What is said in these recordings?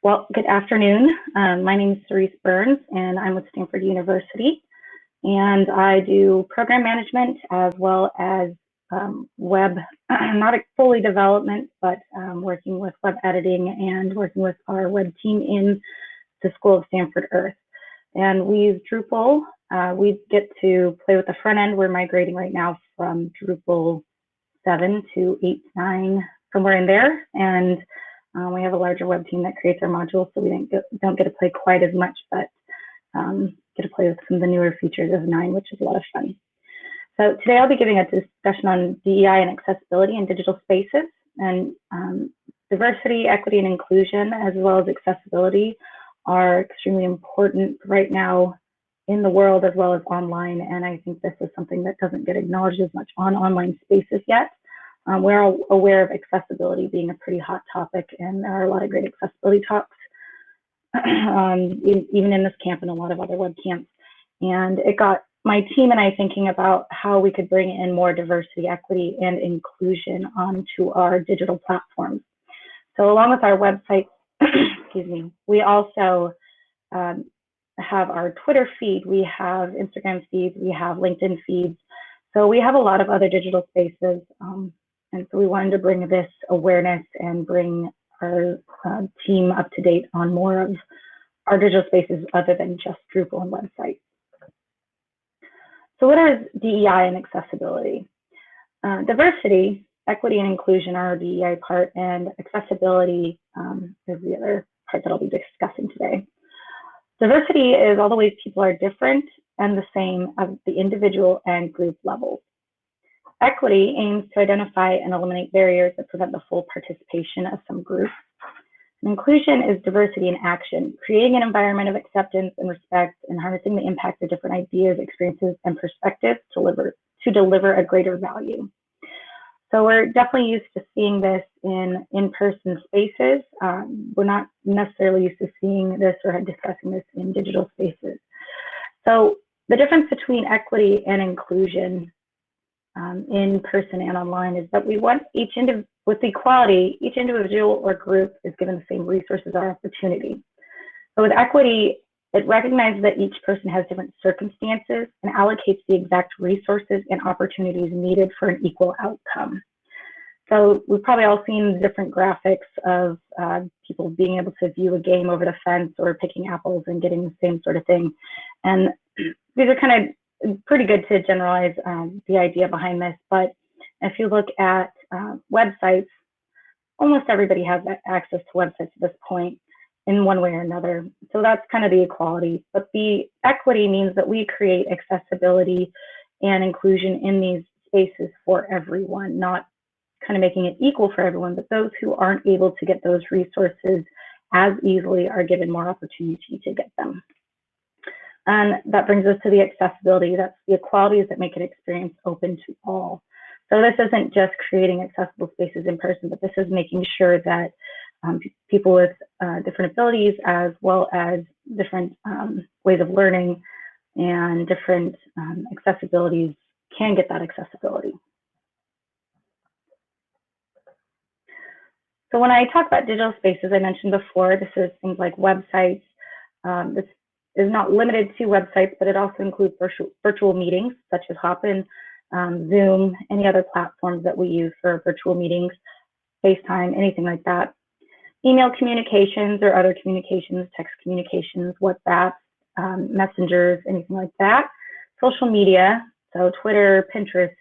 Well, good afternoon. My name is Cerise Burns, and I'm with Stanford University. And I do program management as well as web, not fully development, but working with web editing and working with our web team in the School of Stanford Earth. And we use Drupal. We get to play with the front end. We're migrating right now from Drupal 7 to 8.9, somewhere in there. And we have a larger web team that creates our modules, so we don't get to play quite as much, but get to play with some of the newer features of 9, which is a lot of fun. So today I'll be giving a discussion on DEI and accessibility in digital spaces, and diversity, equity, and inclusion, as well as accessibility, are extremely important right now in the world as well as online. And I think this is something that doesn't get acknowledged as much on online spaces yet. We're all aware of accessibility being a pretty hot topic, and there are a lot of great accessibility talks, even in this camp and a lot of other web camps. And it got my team and I thinking about how we could bring in more diversity, equity, and inclusion onto our digital platforms. So along with our website, excuse me, we also have our Twitter feed, we have Instagram feeds, we have LinkedIn feeds. So we have a lot of other digital spaces. And so we wanted to bring this awareness and bring our team up to date on more of our digital spaces other than just Drupal and websites. So what is DEI and accessibility? Diversity, equity, and inclusion are our DEI part, and accessibility is the other part that I'll be discussing today. Diversity is all the ways people are different and the same at the individual and group levels. Equity aims to identify and eliminate barriers that prevent the full participation of some groups. And inclusion is diversity in action, creating an environment of acceptance and respect and harnessing the impact of different ideas, experiences, and perspectives to deliver a greater value. So we're definitely used to seeing this in-person spaces. We're not necessarily used to seeing this or discussing this in digital spaces. So the difference between equity and inclusion in person and online is that we want with equality, each individual or group is given the same resources or opportunity. So with equity, it recognizes that each person has different circumstances and allocates the exact resources and opportunities needed for an equal outcome. So we've probably all seen different graphics of people being able to view a game over the fence or picking apples and getting the same sort of thing. And these are kind of pretty good to generalize the idea behind this, but if you look at websites, almost everybody has access to websites at this point in one way or another. So that's kind of the equality. But the equity means that we create accessibility and inclusion in these spaces for everyone, not kind of making it equal for everyone, but those who aren't able to get those resources as easily are given more opportunity to get them. And that brings us to the accessibility. That's the equalities that make an experience open to all. So this isn't just creating accessible spaces in person, but this is making sure that people with different abilities, as well as different ways of learning and different accessibilities, can get that accessibility. So when I talk about digital spaces, I mentioned before, this is things like websites. This is not limited to websites, but it also includes virtual meetings, such as Hopin, Zoom, any other platforms that we use for virtual meetings, FaceTime, anything like that. Email communications or other communications, text communications, WhatsApp, messengers, anything like that. Social media, so Twitter, Pinterest,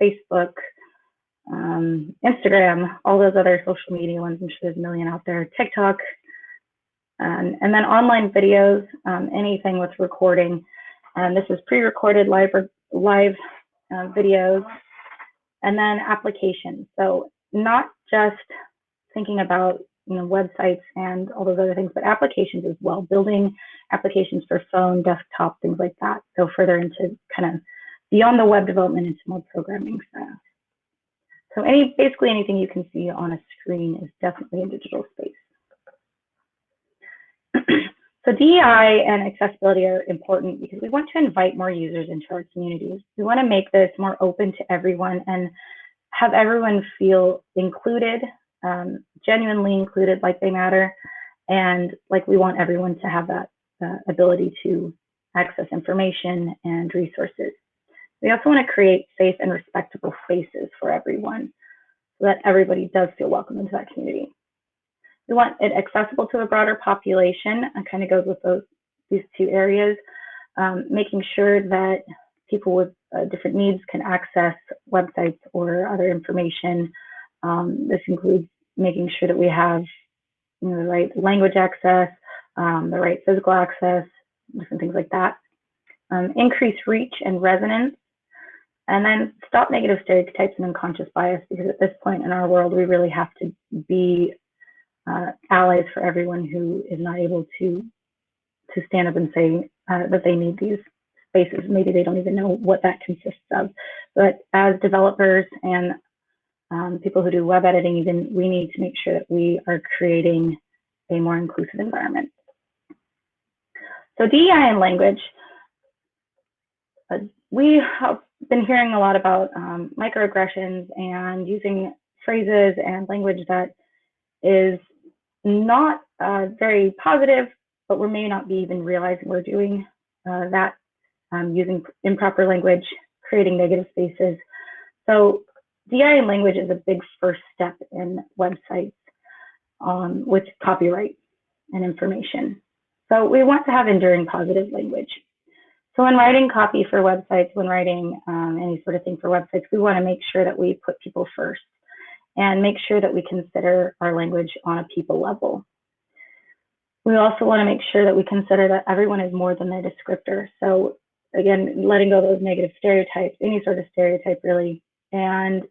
Facebook, Instagram, all those other social media ones. I'm sure there's a million out there. TikTok. And then online videos, anything with recording. This is pre-recorded live videos. And then applications. So not just thinking about websites and all those other things, but applications as well. Building applications for phone, desktop, things like that. So further into kind of beyond the web development into more programming stuff. So basically anything you can see on a screen is definitely a digital space. So DEI and accessibility are important because we want to invite more users into our communities. We want to make this more open to everyone and have everyone feel included, genuinely included, like they matter, And like, we want everyone to have that ability to access information and resources. We also want to create safe and respectable spaces for everyone so that everybody does feel welcome into that community. We want it accessible to a broader population, and kind of goes with these two areas, making sure that people with different needs can access websites or other information. This includes making sure that we have the right language access, the right physical access, different things like that. Increase reach and resonance, and then stop negative stereotypes and unconscious bias, because at this point in our world, we really have to be allies for everyone who is not able to stand up and say that they need these spaces. Maybe they don't even know what that consists of. But as developers and people who do web editing, even, we need to make sure that we are creating a more inclusive environment. So DEI and language. We have been hearing a lot about microaggressions and using phrases and language that is not very positive, but we may not be even realizing we're doing that, using improper language, creating negative spaces. So DEI and language is a big first step in websites with copyright and information. So we want to have enduring positive language. So when writing copy for websites, when writing any sort of thing for websites, we want to make sure that we put people first and make sure that we consider our language on a people level. We also want to make sure that we consider that everyone is more than their descriptor. So again, letting go of those negative stereotypes, any sort of stereotype really, and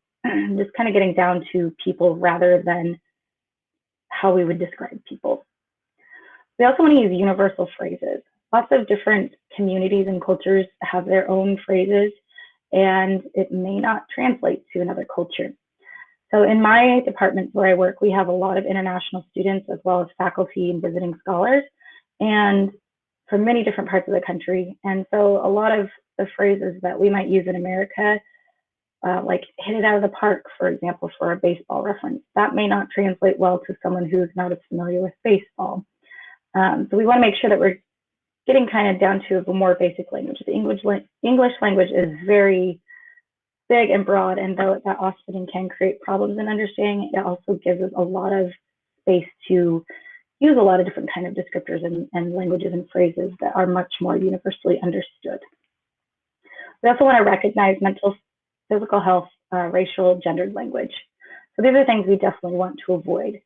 just kind of getting down to people rather than how we would describe people. We also want to use universal phrases. Lots of different communities and cultures have their own phrases, and it may not translate to another culture. So in my department where I work, we have a lot of international students as well as faculty and visiting scholars, and from many different parts of the country. And so a lot of the phrases that we might use in America, like hit it out of the park, for example, for a baseball reference, that may not translate well to someone who's not as familiar with baseball. So we want to make sure that we're getting kind of down to a more basic language. The English language is very big and broad, and though that often can create problems in understanding, it also gives us a lot of space to use a lot of different kind of descriptors and languages and phrases that are much more universally understood. We also want to recognize mental, physical health, racial, gendered language. So these are things we definitely want to avoid.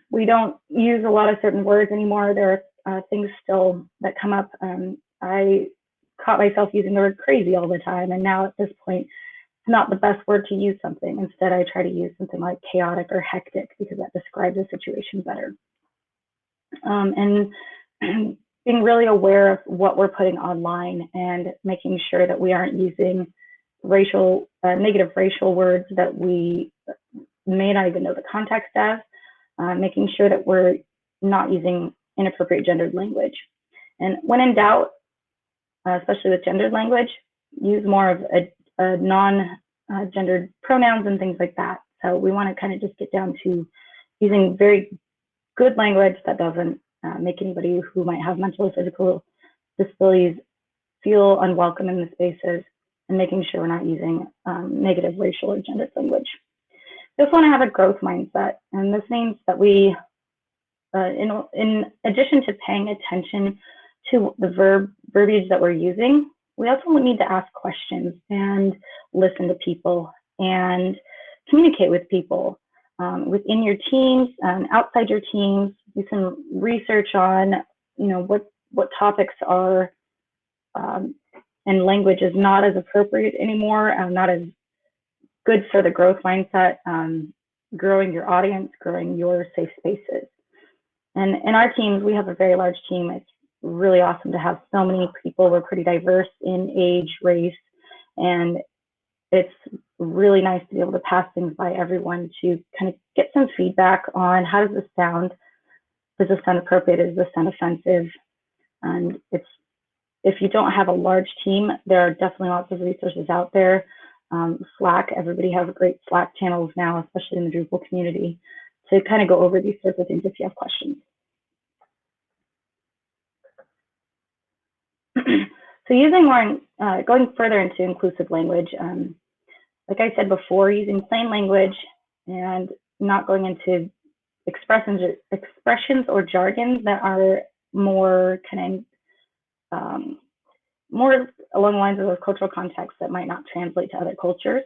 We don't use a lot of certain words anymore. There are things still that come up. I caught myself using the word crazy all the time, and now at this point, it's not the best word to use something. Instead, I try to use something like chaotic or hectic, because that describes a situation better. And being really aware of what we're putting online and making sure that we aren't using negative racial words that we may not even know the context of, making sure that we're not using inappropriate gendered language. And when in doubt, especially with gendered language, use more of a non-gendered pronouns and things like that. So we want to kind of just get down to using very good language that doesn't make anybody who might have mental or physical disabilities feel unwelcome in the spaces, and making sure we're not using negative racial or gendered language. We also want to have a growth mindset, and this means that we, in addition to paying attention to the verbiage that we're using, we also need to ask questions and listen to people and communicate with people within your teams, outside your teams. Do some research on, what topics are and language is not as appropriate anymore, not as good for the growth mindset, growing your audience, growing your safe spaces. And in our teams, we have a very large team. It's really awesome to have so many people. We're pretty diverse in age, race, and it's really nice to be able to pass things by everyone to kind of get some feedback on how does this sound? Does this sound appropriate? Does this sound offensive? And if you don't have a large team, there are definitely lots of resources out there. Slack, everybody has great Slack channels now, especially in the Drupal community. to kind of go over these sorts of things if you have questions. So using more, going further into inclusive language, like I said before, using plain language and not going into expressions or jargons that are more more along the lines of those cultural contexts that might not translate to other cultures.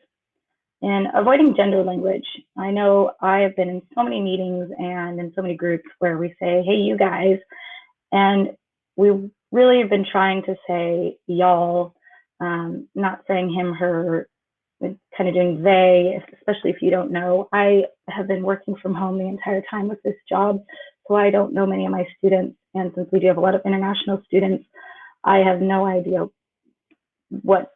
And avoiding gender language. I know I have been in so many meetings and in so many groups where we say, hey, you guys, and we really have been trying to say y'all, not saying him, her, kind of doing they, especially if you don't know. I have been working from home the entire time with this job, so I don't know many of my students. And since we do have a lot of international students, I have no idea what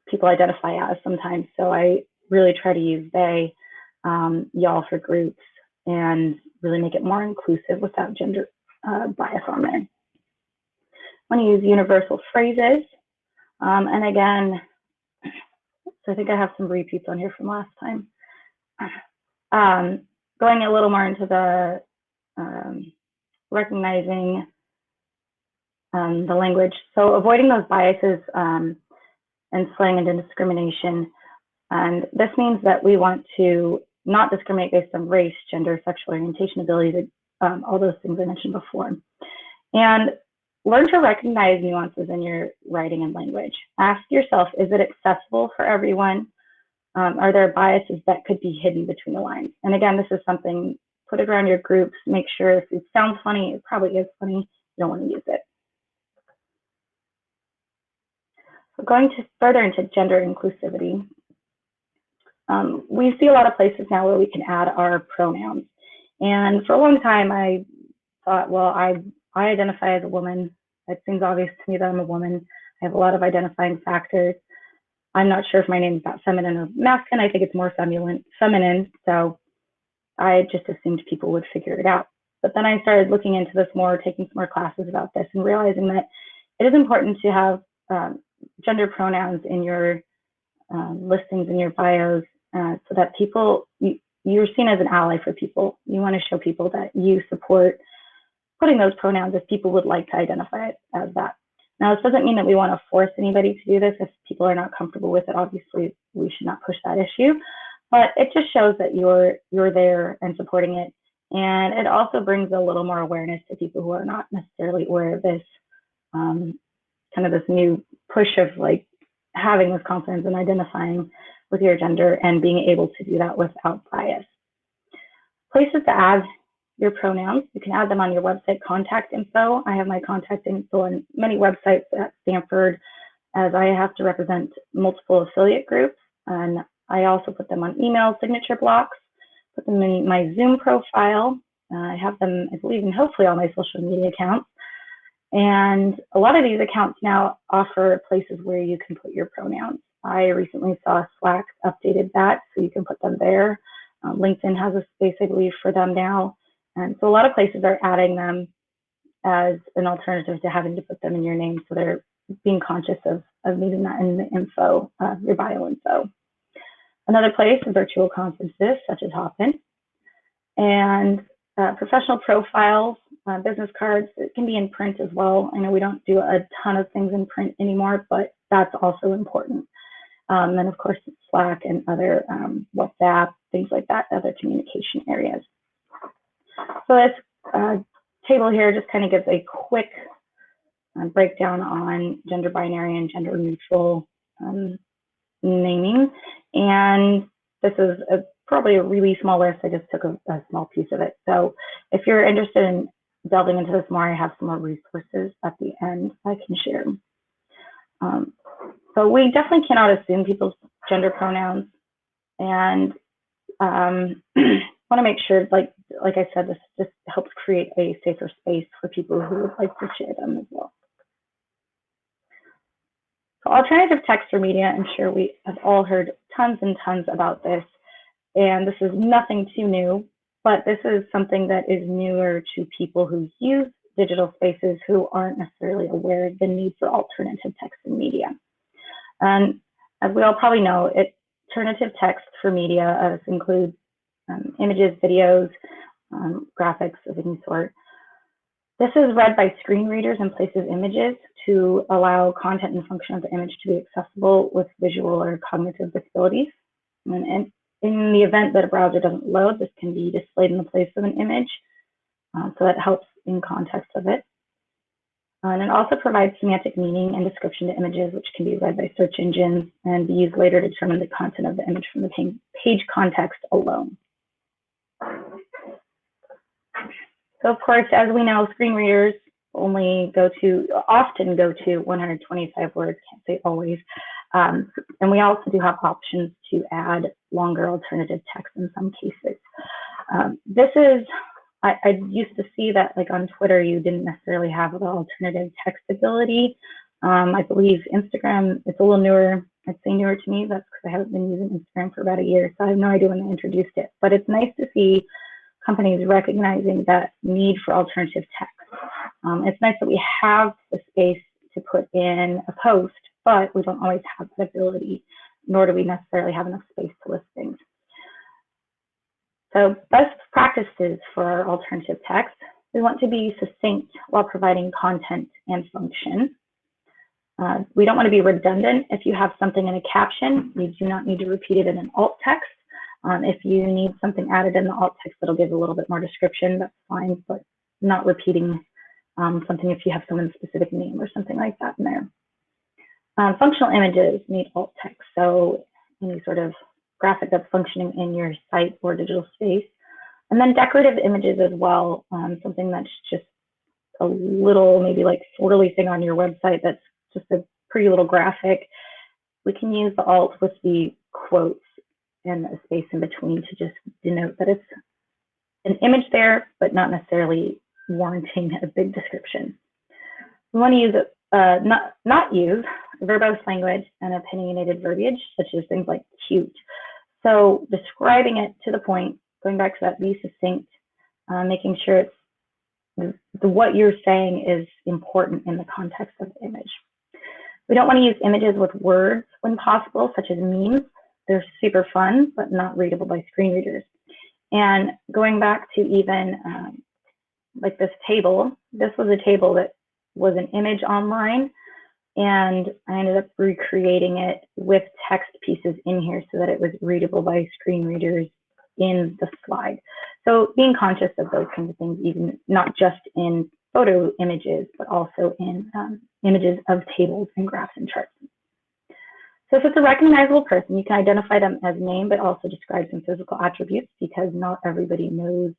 people identify as sometimes. So I really try to use they, y'all for groups, and really make it more inclusive without gender bias on there. I want to use universal phrases. And again, so I think I have some repeats on here from last time. Going a little more into the recognizing the language. So avoiding those biases and slang and discrimination. And this means that we want to not discriminate based on race, gender, sexual orientation, ability, all those things I mentioned before. And learn to recognize nuances in your writing and language. Ask yourself, is it accessible for everyone? Are there biases that could be hidden between the lines? And again, this is something, put it around your groups, make sure if it sounds funny, it probably is funny, you don't want to use it. So going to further into gender inclusivity, we see a lot of places now where we can add our pronouns. And for a long time, I thought, well, I identify as a woman. It seems obvious to me that I'm a woman. I have a lot of identifying factors. I'm not sure if my name is that feminine or masculine. I think it's more feminine. So I just assumed people would figure it out. But then I started looking into this more, taking some more classes about this, and realizing that it is important to have gender pronouns in your listings, in your bios, so that people, you're seen as an ally for people. You want to show people that you support putting those pronouns if people would like to identify it as that. Now, this doesn't mean that we want to force anybody to do this. If people are not comfortable with it, obviously we should not push that issue. But it just shows that you're there and supporting it. And it also brings a little more awareness to people who are not necessarily aware of this, kind of this new push of like having this confidence and identifying with your gender and being able to do that without bias. Places to add your pronouns. You can add them on your website contact info. I have my contact info on many websites at Stanford, as I have to represent multiple affiliate groups. And I also put them on email signature blocks, put them in my Zoom profile. I have them, I believe, in hopefully all my social media accounts. And a lot of these accounts now offer places where you can put your pronouns. I recently saw Slack updated that, so you can put them there. LinkedIn has a space, I believe, for them now. And so a lot of places are adding them as an alternative to having to put them in your name. So they're being conscious of needing that in the info, your bio info. Another place is virtual conferences, such as Hopin. And professional profiles, business cards, it can be in print as well. I know we don't do a ton of things in print anymore, but that's also important. And of course, Slack and other WhatsApp, things like that, other communication areas. So this table here just kind of gives a quick breakdown on gender binary and gender neutral naming. And this is probably a really small list. I just took a small piece of it. So if you're interested in delving into this more, I have some more resources at the end I can share. So we definitely cannot assume people's gender pronouns, and want to make sure, like I said, this just helps create a safer space for people who would like to share them as well. So alternative text for media, I'm sure we have all heard tons and tons about this, and this is nothing too new, but this is something that is newer to people who use digital spaces who aren't necessarily aware of the need for alternative text in media. And as we all probably know, alternative text for media includes images, videos, graphics of any sort. This is read by screen readers in place of images to allow content and function of the image to be accessible with visual or cognitive disabilities. And in the event that a browser doesn't load, this can be displayed in the place of an image, so that helps in context of it. And it also provides semantic meaning and description to images, which can be read by search engines and be used later to determine the content of the image from the page context alone. So of course, as we know, screen readers often go to 125 words, can't say always. And we also do have options to add longer alternative text in some cases. I used to see that like on Twitter, you didn't necessarily have the alternative text ability. I believe Instagram, it's a little newer, I'd say newer to me. That's because I haven't been using Instagram for about a year, so I have no idea when they introduced it. But it's nice to see companies recognizing that need for alternative text. It's nice that we have the space to put in a post, but we don't always have that ability, nor do we necessarily have enough space to list things. So best practices for our alternative text. We want to be succinct while providing content and function. We don't want to be redundant. If you have something in a caption, you do not need to repeat it in an alt text. If you need something added in the alt text that'll give a little bit more description, that's fine, but not repeating something if you have someone's specific name or something like that in there. Functional images need alt text, so any sort of graphic that's functioning in your site or digital space. And then decorative images as well, something that's just a little maybe like swirly thing on your website that's just a pretty little graphic. We can use the alt with the quotes and a space in between to just denote that it's an image there, but not necessarily warranting a big description. We want to use not use verbose language and opinionated verbiage, such as things like cute. So describing it to the point, going back to that, be succinct, making sure it's what you're saying is important in the context of the image. We don't want to use images with words when possible, such as memes. They're super fun, but not readable by screen readers. And going back to even like this table, this was a table that was an image online, and I ended up recreating it with text pieces in here so that it was readable by screen readers in the slide. So being conscious of those kinds of things, even not just in photo images, but also in images of tables and graphs and charts. So if it's a recognizable person, you can identify them as name, but also describe some physical attributes, because not everybody knows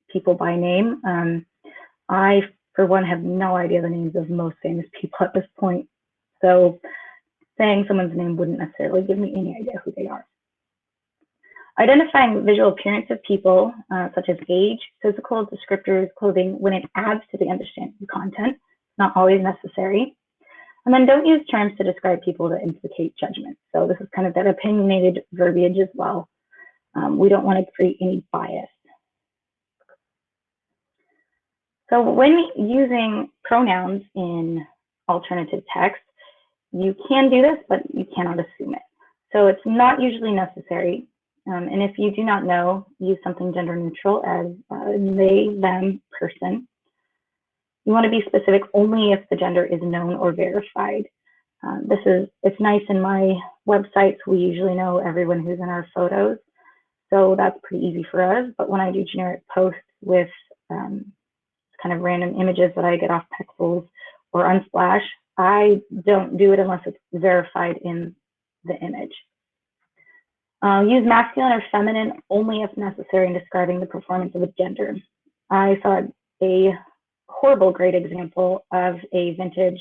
people by name. I, for one, have no idea the names of most famous people at this point. So saying someone's name wouldn't necessarily give me any idea who they are. Identifying visual appearance of people, such as age, physical descriptors, clothing, when it adds to the understanding of content, not always necessary. And then don't use terms to describe people that implicate judgment. So this is kind of that opinionated verbiage as well. We don't want to create any bias. So when using pronouns in alternative text, you can do this, but you cannot assume it. So it's not usually necessary. And if you do not know, use something gender neutral as they, them, person. You want to be specific only if the gender is known or verified. It's nice in my websites, we usually know everyone who's in our photos. So that's pretty easy for us. But when I do generic posts with kind of random images that I get off Pexels or Unsplash, I don't do it unless it's verified in the image. Use masculine or feminine only if necessary in describing the performance of a gender. I saw a horrible great example of a vintage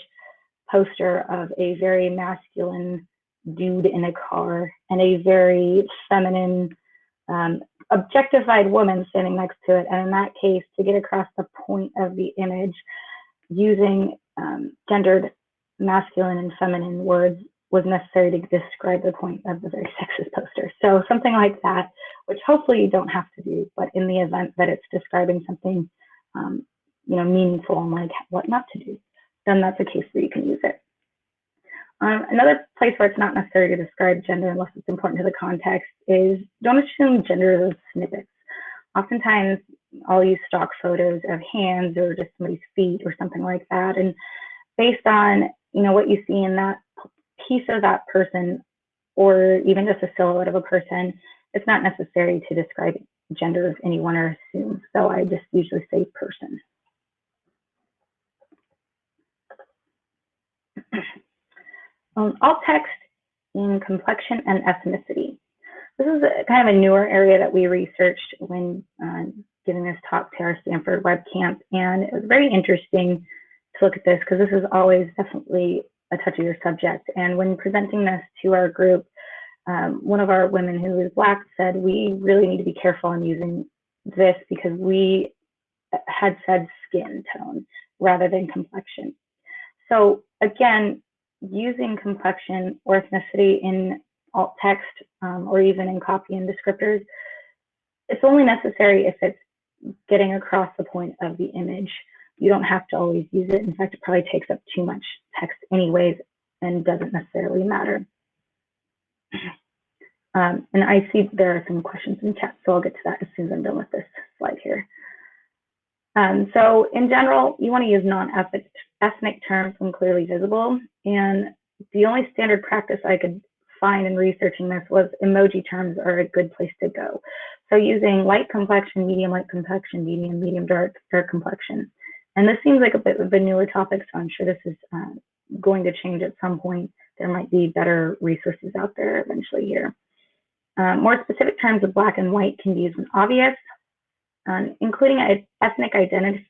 poster of a very masculine dude in a car and a very feminine objectified woman standing next to it. And in that case, to get across the point of the image, using gendered masculine and feminine words was necessary to describe the point of the very sexist poster. So something like that, which hopefully you don't have to do, but in the event that it's describing something meaningful and like what not to do, then that's a case where you can use it. Another place where it's not necessary to describe gender unless it's important to the context is don't assume gender as snippets. Oftentimes, I'll use stock photos of hands or just somebody's feet or something like that, and based on what you see in that piece of that person, or even just a silhouette of a person, it's not necessary to describe gender of anyone or assume. So I just usually say person. Alt text in complexion and ethnicity. This is kind of a newer area that we researched when giving this talk to our Stanford web camp, and it was very interesting to look at this because this is always definitely a touchier subject. And when presenting this to our group, one of our women who is Black said, we really need to be careful in using this because we had said skin tone rather than complexion. So again, using complexion or ethnicity in alt text or even in copy and descriptors, it's only necessary if it's getting across the point of the image. You don't have to always use it. In fact, it probably takes up too much text anyways and doesn't necessarily matter. And I see there are some questions in chat, so I'll get to that as soon as I'm done with this slide here. So in general, you want to use non-ethnic terms when clearly visible. And the only standard practice I could find in researching this was emoji terms are a good place to go. So using light complexion, medium dark complexion. And this seems like a bit of a newer topic, so I'm sure this is going to change at some point. There might be better resources out there eventually here. More specific terms of Black and white can be used when obvious. Including an ethnic identity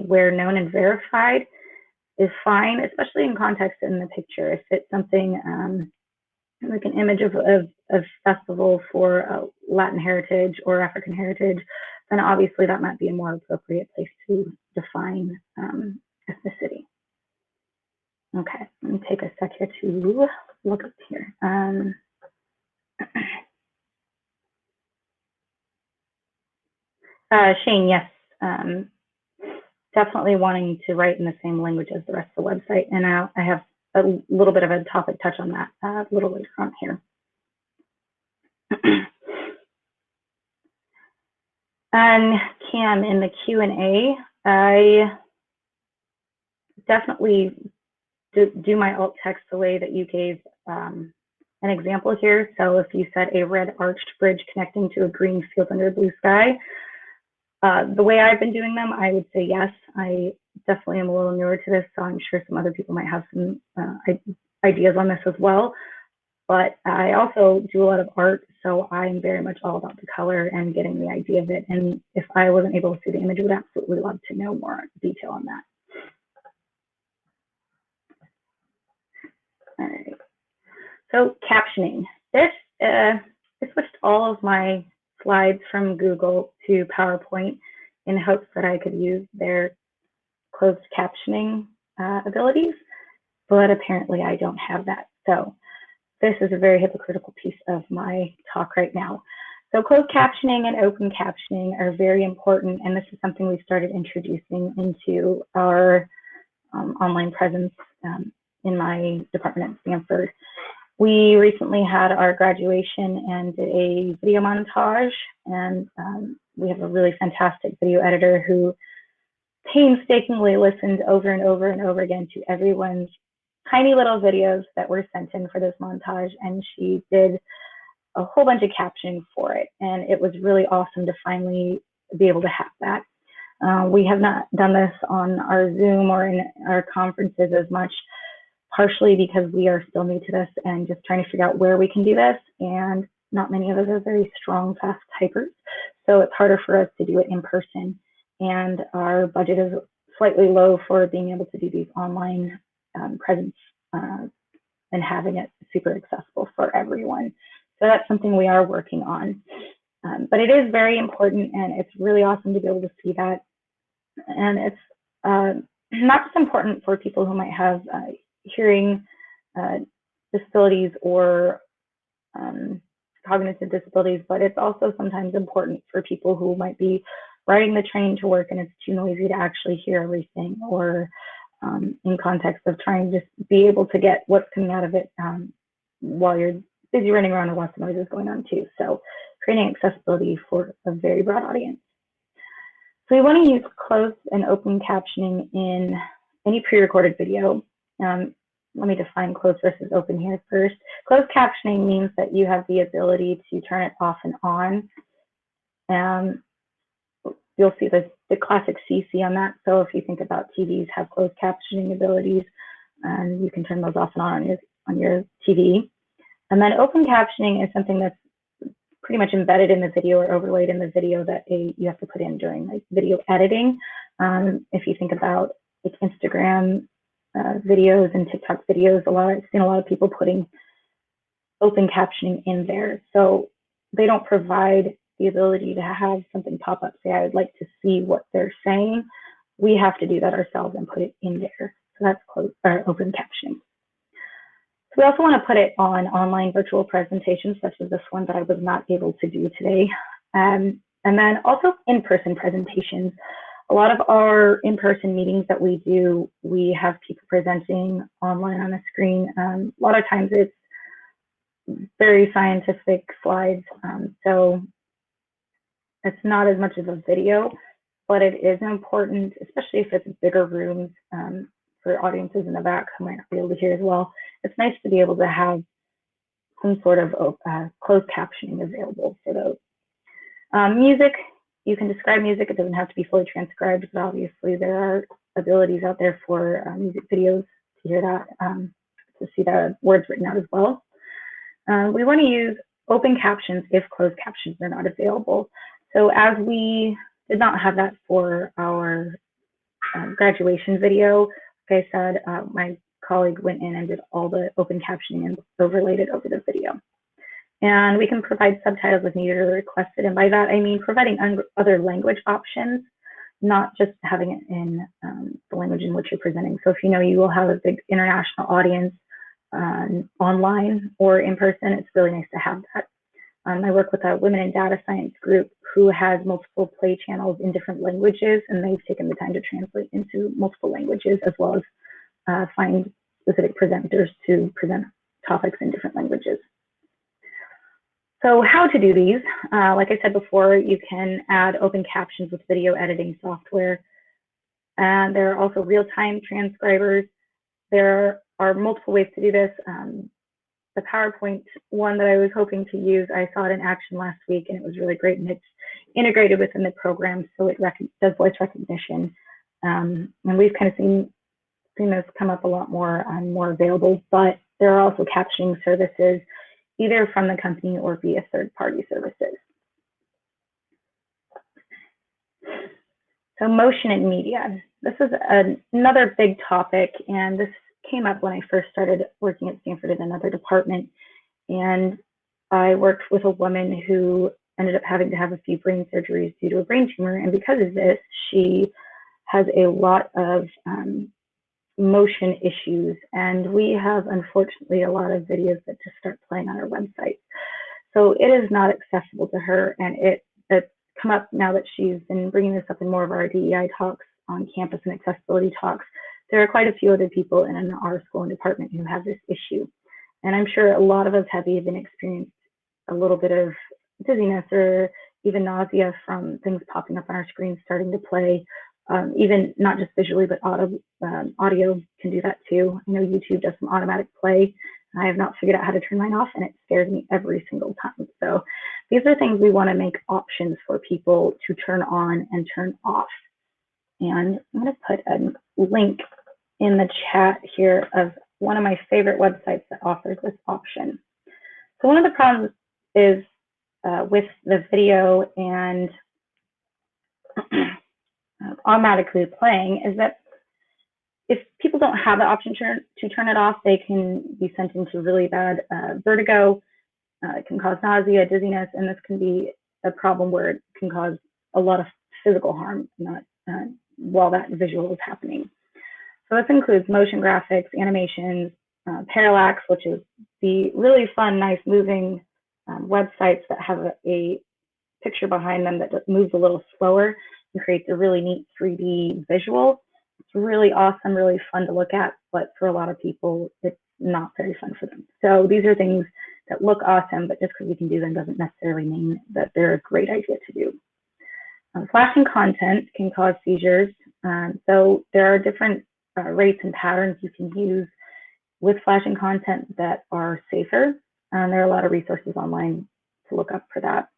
where known and verified is fine, especially in context in the picture. If it's something like an image of festival for Latin heritage or African heritage, then obviously that might be a more appropriate place to define ethnicity. Okay, let me take a sec here to look up here. Shane, yes, definitely wanting to write in the same language as the rest of the website. And I have a little bit of a topic touch on that a little later on here. And Cam, in the Q&A, I definitely do my alt text the way that you gave an example here. So if you said a red arched bridge connecting to a green field under a blue sky, the way I've been doing them, I would say yes. I definitely am a little newer to this, so I'm sure some other people might have some ideas on this as well. But I also do a lot of art, so I'm very much all about the color and getting the idea of it. And if I wasn't able to see the image, I would absolutely love to know more detail on that. All right. So captioning. I switched all of my slides from Google to PowerPoint in hopes that I could use their closed captioning abilities, but apparently I don't have that. So this is a very hypocritical piece of my talk right now. So closed captioning and open captioning are very important, and this is something we started introducing into our online presence in my department at Stanford. We recently had our graduation and did a video montage, and we have a really fantastic video editor who painstakingly listened over and over and over again to everyone's tiny little videos that were sent in for this montage, and she did a whole bunch of captioning for it, and it was really awesome to finally be able to have that. We have not done this on our Zoom or in our conferences as much, partially because we are still new to this and just trying to figure out where we can do this, and not many of us are very strong, fast typers, so it's harder for us to do it in person, and our budget is slightly low for being able to do these online presence and having it super accessible for everyone. So that's something we are working on. But it is very important, and it's really awesome to be able to see that. And it's not just important for people who might have hearing disabilities or cognitive disabilities, but it's also sometimes important for people who might be riding the train to work and it's too noisy to actually hear everything, or in context of trying to just be able to get what's coming out of it while you're busy running around and lots of noise is going on too. So creating accessibility for a very broad audience. So we want to use closed and open captioning in any pre-recorded video. Let me define closed versus open here first. Closed captioning means that you have the ability to turn it off and on. You'll see the classic CC on that. So if you think about TVs have closed captioning abilities, and you can turn those off and on your TV. And then open captioning is something that's pretty much embedded in the video or overlaid in the video that you have to put in during like video editing. If you think about like Instagram videos and TikTok videos, I've seen a lot of people putting open captioning in there. So they don't provide the ability to have something pop up, say, I would like to see what they're saying. We have to do that ourselves and put it in there. So that's open captioning. So we also want to put it on online virtual presentations, such as this one that I was not able to do today. And then also in-person presentations. A lot of our in-person meetings that we do, we have people presenting online on a screen. A lot of times it's very scientific slides. So it's not as much of a video, but it is important, especially if it's bigger rooms for audiences in the back who might not be able to hear as well. It's nice to be able to have some sort of closed captioning available for those. Music, you can describe music. It doesn't have to be fully transcribed, but obviously there are abilities out there for music videos to hear that, to see the words written out as well. We want to use open captions if closed captions are not available. So as we did not have that for our graduation video, like I said, my colleague went in and did all the open captioning and overlaid it over the video. And we can provide subtitles if needed or requested. And by that, I mean providing other language options, not just having it in the language in which you're presenting. So if you know you will have a big international audience online or in person, it's really nice to have that. I work with a women in data science group who has multiple play channels in different languages, and they've taken the time to translate into multiple languages as well as find specific presenters to present topics in different languages. So how to do these? Like I said before, you can add open captions with video editing software. And there are also real-time transcribers. There are multiple ways to do this. The PowerPoint one that I was hoping to use, I saw it in action last week, and it was really great, and it's integrated within the program, so it does voice recognition. And we've kind of seen this come up a lot more available, but there are also captioning services, either from the company or via third-party services. So motion and media. This is another big topic, and this came up when I first started working at Stanford in another department. And I worked with a woman who ended up having to have a few brain surgeries due to a brain tumor. And because of this, she has a lot of motion issues. And we have, unfortunately, a lot of videos that just start playing on our website. So it is not accessible to her. And it's come up now that she's been bringing this up in more of our DEI talks on campus and accessibility talks. There are quite a few other people in our school and department who have this issue. And I'm sure a lot of us have even experienced a little bit of dizziness or even nausea from things popping up on our screen starting to play, even not just visually, but audio can do that too. I know YouTube does some automatic play. I have not figured out how to turn mine off, and it scares me every single time. So these are things we want to make options for people to turn on and turn off. And I'm going to put a link in the chat here of one of my favorite websites that offers this option. So one of the problems is with the video and automatically playing is that if people don't have the option to turn it off, they can be sent into really bad vertigo. It can cause nausea, dizziness, and this can be a problem where it can cause a lot of physical harm while that visual is happening. So this includes motion graphics, animations, parallax, which is the really fun, nice moving websites that have a picture behind them that moves a little slower and creates a really neat 3D visual. It's really awesome, really fun to look at, but for a lot of people, it's not very fun for them. So these are things that look awesome, but just because we can do them doesn't necessarily mean that they're a great idea to do. Flashing content can cause seizures. So there are different rates and patterns you can use with flashing content that are safer. There are a lot of resources online to look up for that.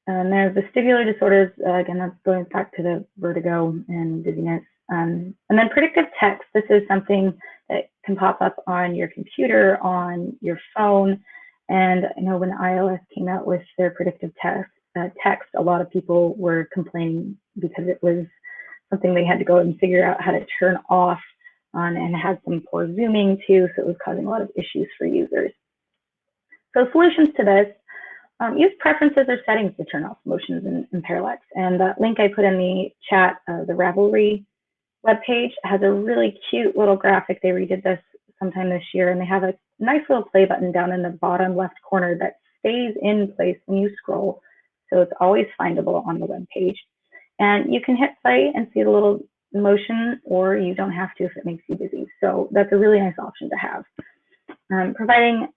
And there's vestibular disorders. Again, that's going back to the vertigo and dizziness. And then predictive text. This is something that can pop up on your computer, on your phone. And I know when iOS came out with their predictive text, a lot of people were complaining because it was something they had to go and figure out how to turn off on, and had some poor zooming too, so it was causing a lot of issues for users. So solutions to this, use preferences or settings to turn off motions and parallax. And that link I put in the chat, the Readability webpage, has a really cute little graphic. They redid this sometime this year, and they have a nice little play button down in the bottom left corner that stays in place when you scroll. So it's always findable on the web page. And you can hit play and see the little motion, or you don't have to if it makes you busy. So that's a really nice option to have. Providing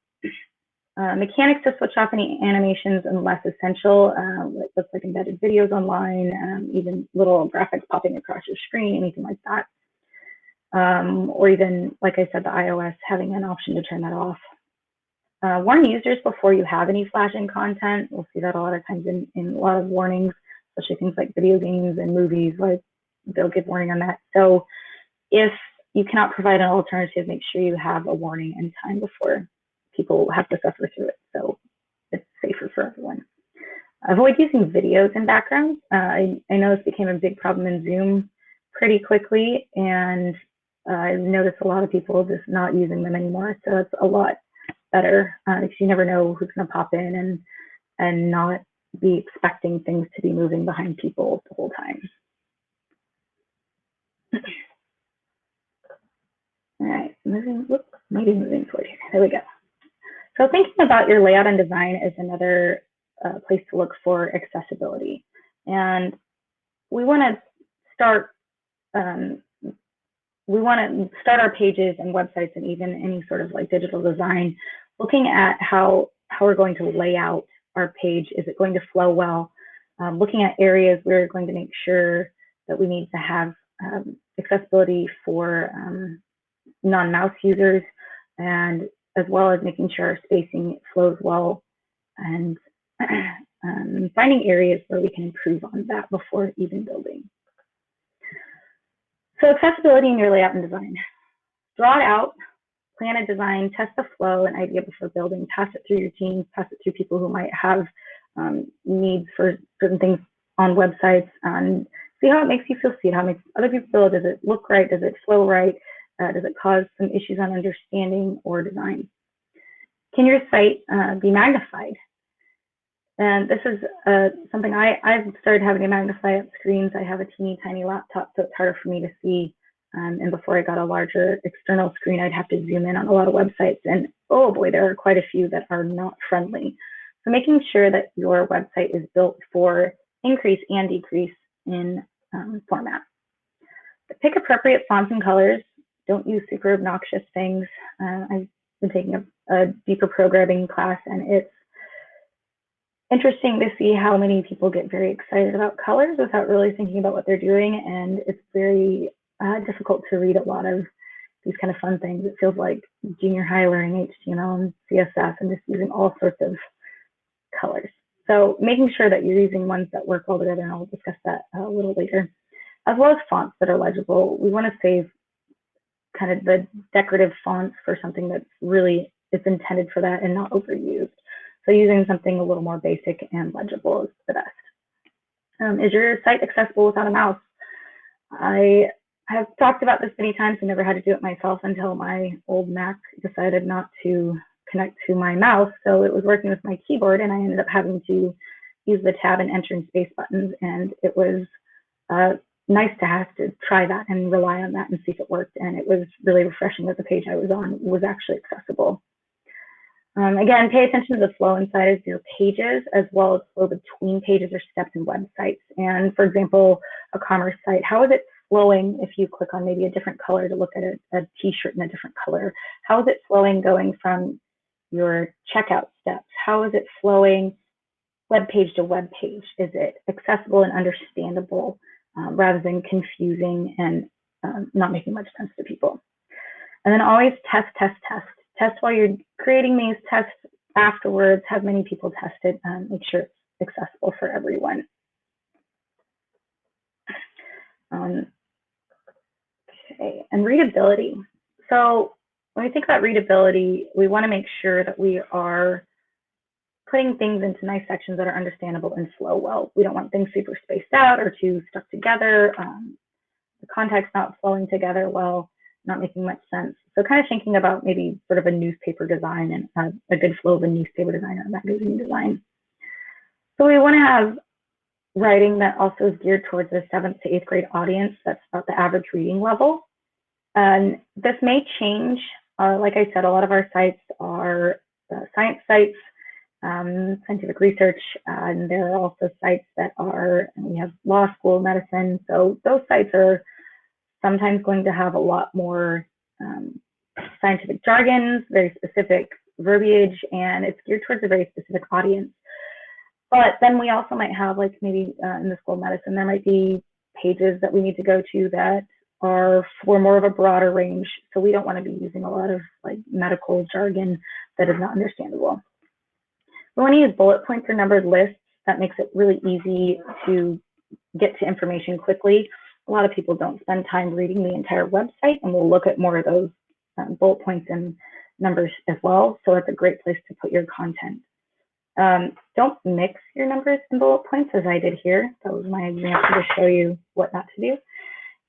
mechanics to switch off any animations unless essential. It looks like embedded videos online, even little graphics popping across your screen, anything like that. Or even, like I said, the iOS having an option to turn that off. Warn users before you have any flashing content. We'll see that a lot of times in a lot of warnings, especially things like video games and movies, like they'll give warning on that. So if you cannot provide an alternative, make sure you have a warning in time before people have to suffer through it, so it's safer for everyone. Avoid using videos in backgrounds. I know this became a big problem in Zoom pretty quickly, and I've noticed a lot of people just not using them anymore, so it's a lot better because you never know who's going to pop in and not be expecting things to be moving behind people the whole time. All right, moving forward here. There we go. So thinking about your layout and design is another place to look for accessibility. And we want to start our pages and websites, and even any sort of like digital design, looking at how we're going to lay out our page. Is it going to flow well? Looking at areas we're going to make sure that we need to have accessibility for non-mouse users, and as well as making sure our spacing flows well, and finding areas where we can improve on that before even building. So accessibility in your layout and design. Draw it out, plan a design, test the flow and idea before building, pass it through your teams, pass it through people who might have needs for certain things on websites, and see how it makes you feel, see how it makes other people feel. Does it look right? Does it flow right? Does it cause some issues on understanding or design? Can your site be magnified? And this is something I've started having to magnify up screens. I have a teeny tiny laptop, so it's harder for me to see. And before I got a larger external screen, I'd have to zoom in on a lot of websites. And oh boy, there are quite a few that are not friendly. So making sure that your website is built for increase and decrease in format. Pick appropriate fonts and colors. Don't use super obnoxious things. I've been taking a deeper programming class, and it's interesting to see how many people get very excited about colors without really thinking about what they're doing, and it's very difficult to read a lot of these kind of fun things. It feels like junior high learning HTML and CSS and just using all sorts of colors. So making sure that you're using ones that work well together, and I'll discuss that a little later, as well as fonts that are legible. We want to save kind of the decorative fonts for something that's really is intended for that and not overused. So using something a little more basic and legible is the best. Is your site accessible without a mouse? I have talked about this many times. I never had to do it myself until my old Mac decided not to connect to my mouse. So it was working with my keyboard, and I ended up having to use the tab and enter and space buttons. And it was nice to have to try that and rely on that and see if it worked. And it was really refreshing that the page I was on was actually accessible. Again, pay attention to the flow inside of your pages, as well as flow between pages or steps in websites. And for example, a commerce site, how is it flowing if you click on maybe a different color to look at a t-shirt in a different color? How is it flowing going from your checkout steps? How is it flowing web page to web page? Is it accessible and understandable rather than confusing and not making much sense to people? And then always test, test, test. Test while you're creating these tests afterwards, have many people test it, make sure it's accessible for everyone. Okay, and readability. So when we think about readability, we want to make sure that we are putting things into nice sections that are understandable and flow well. We don't want things super spaced out or too stuck together, the context not flowing together well, not making much sense. So kind of thinking about maybe sort of a newspaper design and a good flow of a newspaper design or a magazine design. So we want to have writing that also is geared towards the 7th to 8th grade audience. That's about the average reading level. And this may change. Like I said, a lot of our sites are science sites, scientific research, and there are also sites that are, and we have law school, medicine. So those sites are sometimes going to have a lot more scientific jargons, very specific verbiage, and it's geared towards a very specific audience. But then we also might have, like maybe in the School of Medicine, there might be pages that we need to go to that are for more of a broader range. So we don't want to be using a lot of like medical jargon that is not understandable. We want to use bullet points or numbered lists. That makes it really easy to get to information quickly. A lot of people don't spend time reading the entire website, and we'll look at more of those bullet points and numbers as well. So it's a great place to put your content. Don't mix your numbers and bullet points as I did here. That was my example to show you what not to do.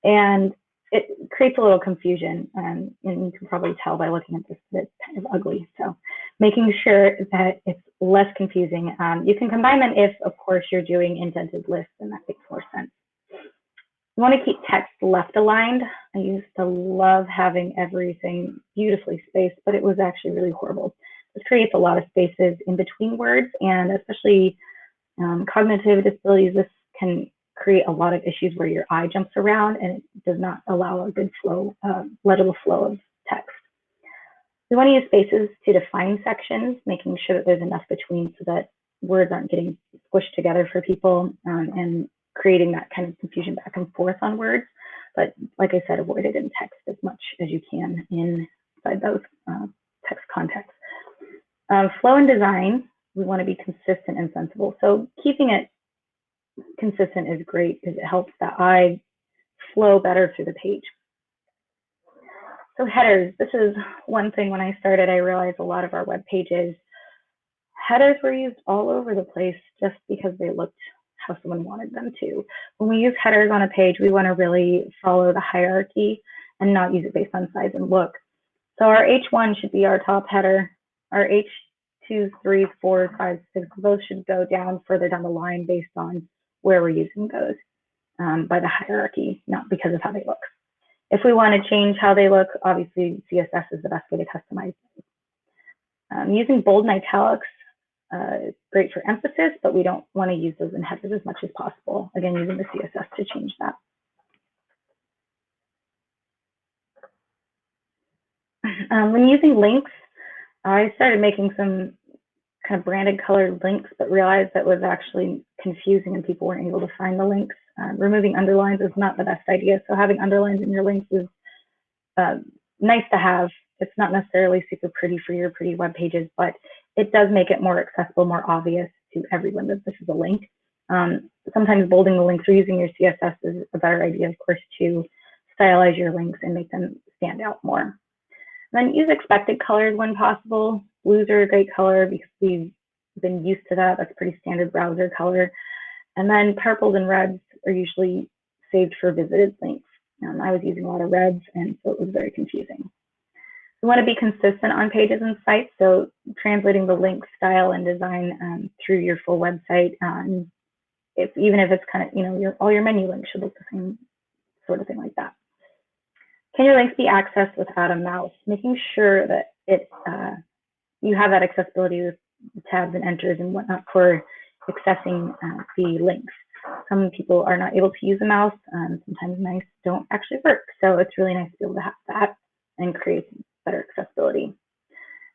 And it creates a little confusion, and you can probably tell by looking at this that it's kind of ugly. So making sure that it's less confusing. You can combine them if, of course, you're doing indented lists, and that makes more sense. You want to keep text left aligned. I used to love having everything beautifully spaced, but it was actually really horrible. This creates a lot of spaces in between words, and especially cognitive disabilities, this can create a lot of issues where your eye jumps around and it does not allow a good flow, legible flow of text. We want to use spaces to define sections, making sure that there's enough between so that words aren't getting squished together for people and creating that kind of confusion back and forth on words. But like I said, avoid it in text as much as you can inside those text contexts. Flow and design, we want to be consistent and sensible. So keeping it consistent is great because it helps the eye flow better through the page. So headers, this is one thing when I started, I realized a lot of our web pages, headers were used all over the place just because they looked how someone wanted them to. When we use headers on a page, we want to really follow the hierarchy and not use it based on size and look. So our H1 should be our top header. Our H2, 3, 4, 5, 6, those should go down further down the line based on where we're using those by the hierarchy, not because of how they look. If we want to change how they look, obviously CSS is the best way to customize them. Using bold and italics, great for emphasis, but we don't want to use those in headers as much as possible. Again, using the CSS to change that. When using links, I started making some kind of branded colored links, but realized that was actually confusing and people weren't able to find the links. Removing underlines is not the best idea. So having underlines in your links is nice to have. It's not necessarily super pretty for your pretty web pages, but it does make it more accessible, more obvious to everyone that this is a link. Sometimes bolding the links or using your CSS is a better idea, of course, to stylize your links and make them stand out more. Then use expected colors when possible. Blues are a great color because we've been used to that. That's pretty standard browser color. And then purples and reds are usually saved for visited links. I was using a lot of reds, and so it was very confusing. We want to be consistent on pages and sites, so translating the link style and design through your full website. Even if it's kind of, all your menu links should look the same, sort of thing like that. Can your links be accessed without a mouse? Making sure that you have that accessibility with tabs and enters and whatnot for accessing the links. Some people are not able to use a mouse. Sometimes mice don't actually work. So it's really nice to be able to have that and create better accessibility. And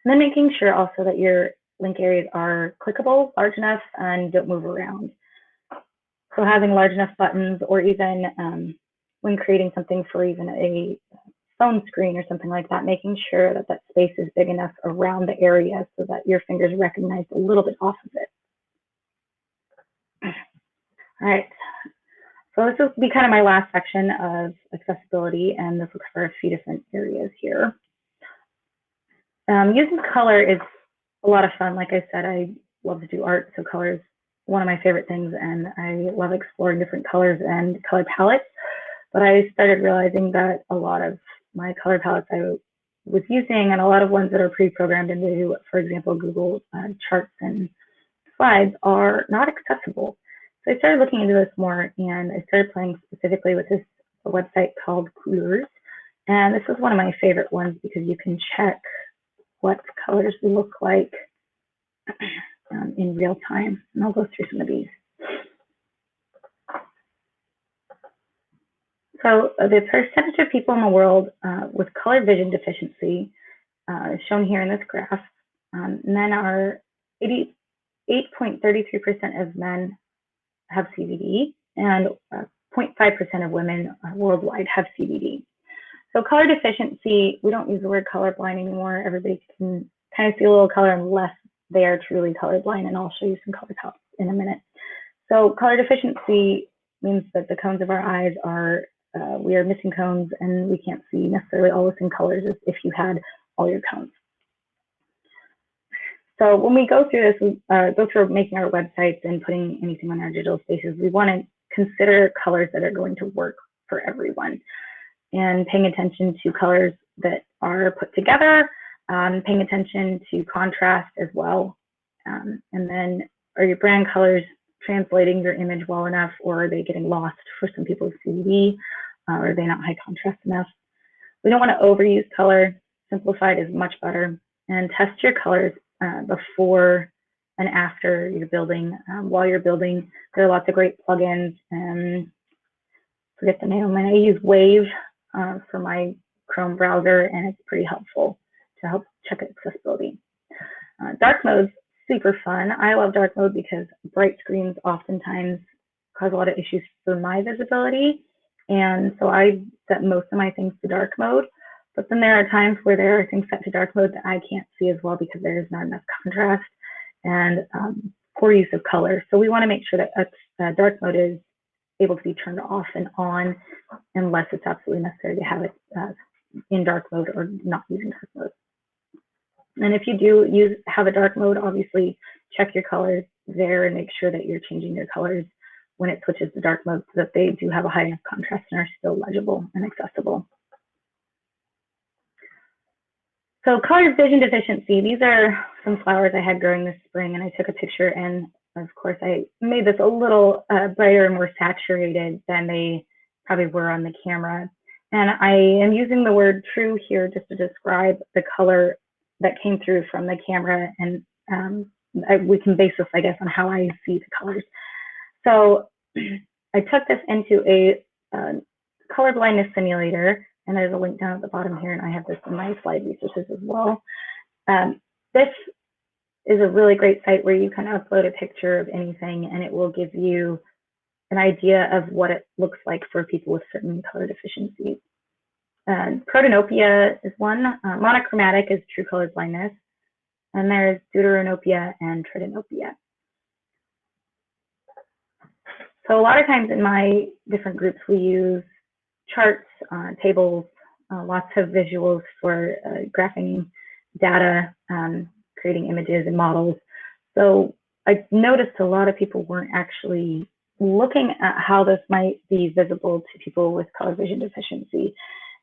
then making sure also that your link areas are clickable, large enough, and don't move around. So having large enough buttons, or even when creating something for even a phone screen or something like that, making sure that that space is big enough around the area so that your fingers recognize a little bit off of it. All right, so this will be kind of my last section of accessibility, and this looks for a few different areas here. Using color is a lot of fun. Like I said, I love to do art, so color is one of my favorite things, and I love exploring different colors and color palettes. But I started realizing that a lot of my color palettes I was using, and a lot of ones that are pre-programmed into, for example, Google Charts and Slides, are not accessible. So I started looking into this more, and I started playing specifically with this website called Coolers. And this is one of my favorite ones because you can check what colors look like in real time. And I'll go through some of these. So the percentage of people in the world with color vision deficiency is shown here in this graph. And then our 8.33% of men have CVD, and 0.5% of women worldwide have CVD. So color deficiency, we don't use the word colorblind anymore. Everybody can kind of see a little color unless they are truly colorblind, and I'll show you some color palettes in a minute. So color deficiency means that the cones of our eyes are, we are missing cones, and we can't see necessarily all the same colors as if you had all your cones. So when we go through this, we go through making our websites and putting anything on our digital spaces, we want to consider colors that are going to work for everyone, and paying attention to colors that are put together, paying attention to contrast as well. And then, are your brand colors translating your image well enough, or are they getting lost for some people with CVD? Or are they not high contrast enough? We don't want to overuse color. Simplified is much better. And test your colors before and after you're building. While you're building, there are lots of great plugins. Forget the name of mine. I use Wave for my Chrome browser, and it's pretty helpful to help check accessibility. Dark mode's super fun. I love dark mode because bright screens oftentimes cause a lot of issues for my visibility. And so I set most of my things to dark mode. But then there are times where there are things set to dark mode that I can't see as well because there's not enough contrast and poor use of color. So we want to make sure that dark mode is able to be turned off and on unless it's absolutely necessary to have it in dark mode or not using dark mode. And if you do have a dark mode, obviously check your colors there and make sure that you're changing your colors when it switches to dark mode so that they do have a high enough contrast and are still legible and accessible. So color vision deficiency, these are some flowers I had growing this spring, and I took a picture, and of course I made this a little brighter and more saturated than they probably were on the camera. And I am using the word true here just to describe the color that came through from the camera, and we can base this, I guess, on how I see the colors. So I took this into a color blindness simulator, and there's a link down at the bottom here, and I have this in my slide resources as well. This is a really great site where you can upload a picture of anything, and it will give you an idea of what it looks like for people with certain color deficiencies. Protanopia is one. Monochromatic is true color blindness. And there's deuteranopia and tritanopia. So a lot of times in my different groups, we use charts, tables, lots of visuals for graphing data, creating images and models. So I noticed a lot of people weren't actually looking at how this might be visible to people with color vision deficiency.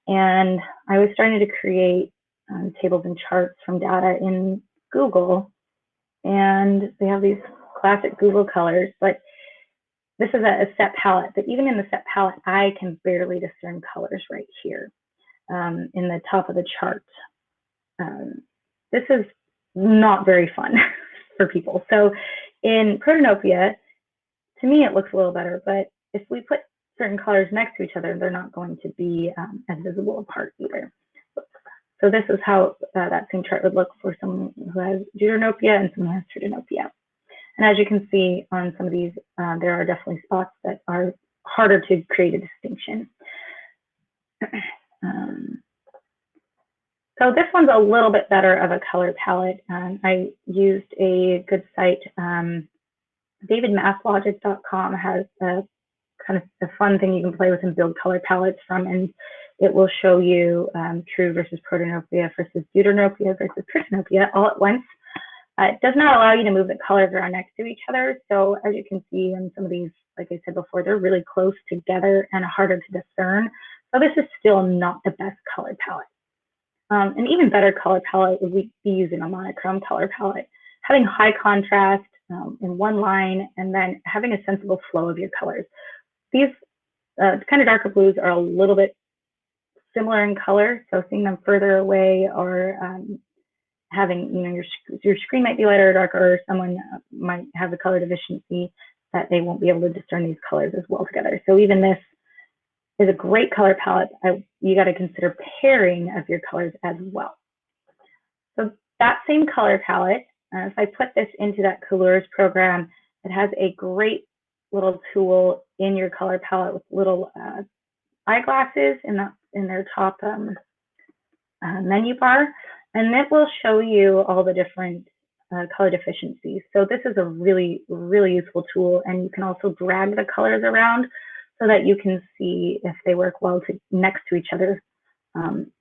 And I was starting to create tables and charts from data in Google, and they have these classic Google colors, but this is a set palette, but even in the set palette, I can barely discern colors right here in the top of the chart. This is not very fun for people. So in Protanopia, to me, it looks a little better, but if we put certain colors next to each other, they're not going to be as visible apart either. So this is how that same chart would look for someone who has deuteranopia and someone who has tritanopia. And as you can see on some of these, there are definitely spots that are harder to create a distinction. So this one's a little bit better of a color palette. I used a good site. DavidMathLogic.com has a kind of a fun thing you can play with and build color palettes from, and it will show you true versus protanopia versus deuteranopia versus tritanopia all at once. It does not allow you to move the colors around next to each other. So as you can see in some of these, like I said before, they're really close together and harder to discern. So this is still not the best color palette. An even better color palette would be using a monochrome color palette, having high contrast in one line, and then having a sensible flow of your colors. These kind of darker blues are a little bit similar in color, so seeing them further away or having, your screen might be lighter or darker, or someone might have a color deficiency that they won't be able to discern these colors as well together. So even this is a great color palette. You got to consider pairing of your colors as well. So that same color palette, if I put this into that Colors program, it has a great little tool in your color palette with little eyeglasses in their top menu bar, and it will show you all the different color deficiencies. So this is a really, really useful tool, and you can also drag the colors around so that you can see if they work well next to each other,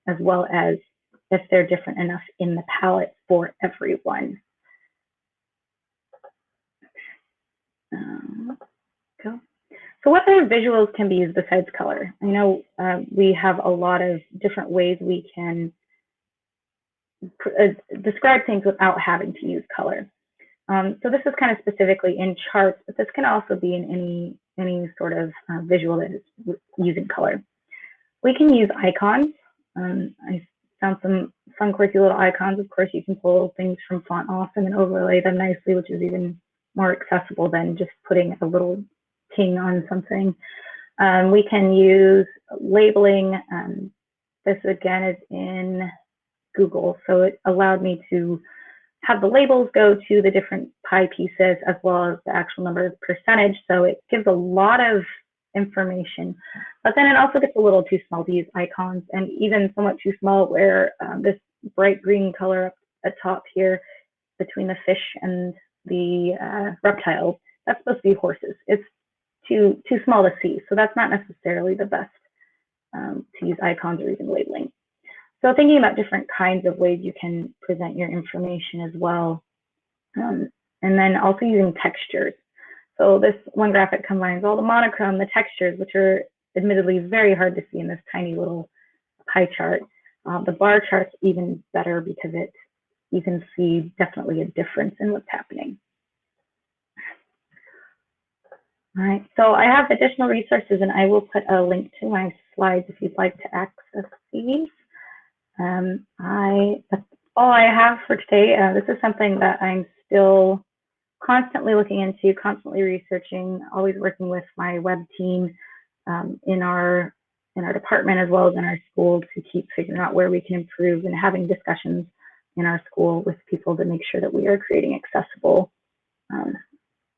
as well as if they're different enough in the palette for everyone. So what other visuals can be used besides color? I know we have a lot of different ways we can describe things without having to use color. So this is kind of specifically in charts, but this can also be in any sort of visual that is using color. We can use icons. I found some fun, quirky little icons. Of course, you can pull things from Font Awesome and overlay them nicely, which is even more accessible than just putting a little ting on something. We can use labeling. This again is in Google, so it allowed me to have the labels go to the different pie pieces as well as the actual number of percentage. So it gives a lot of information, but then it also gets a little too small to use icons, and even somewhat too small where this bright green color up at top here between the fish and the reptiles, that's supposed to be horses. It's too small to see, so that's not necessarily the best to use icons or even labeling. So thinking about different kinds of ways you can present your information as well. And then also using textures. So this one graphic combines all the monochrome, the textures, which are admittedly very hard to see in this tiny little pie chart. The bar chart's even better because you can see definitely a difference in what's happening. All right, so I have additional resources, and I will put a link to my slides if you'd like to access these. That's all I have for today. This is something that I'm still constantly looking into, constantly researching, always working with my web team in our department as well as in our school to keep figuring out where we can improve, and having discussions in our school with people to make sure that we are creating accessible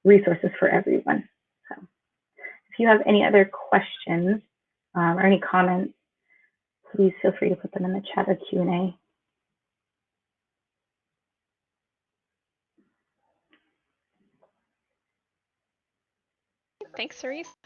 resources for everyone. So if you have any other questions or any comments, please feel free to put them in the chat or Q&A. Thanks, Cerise.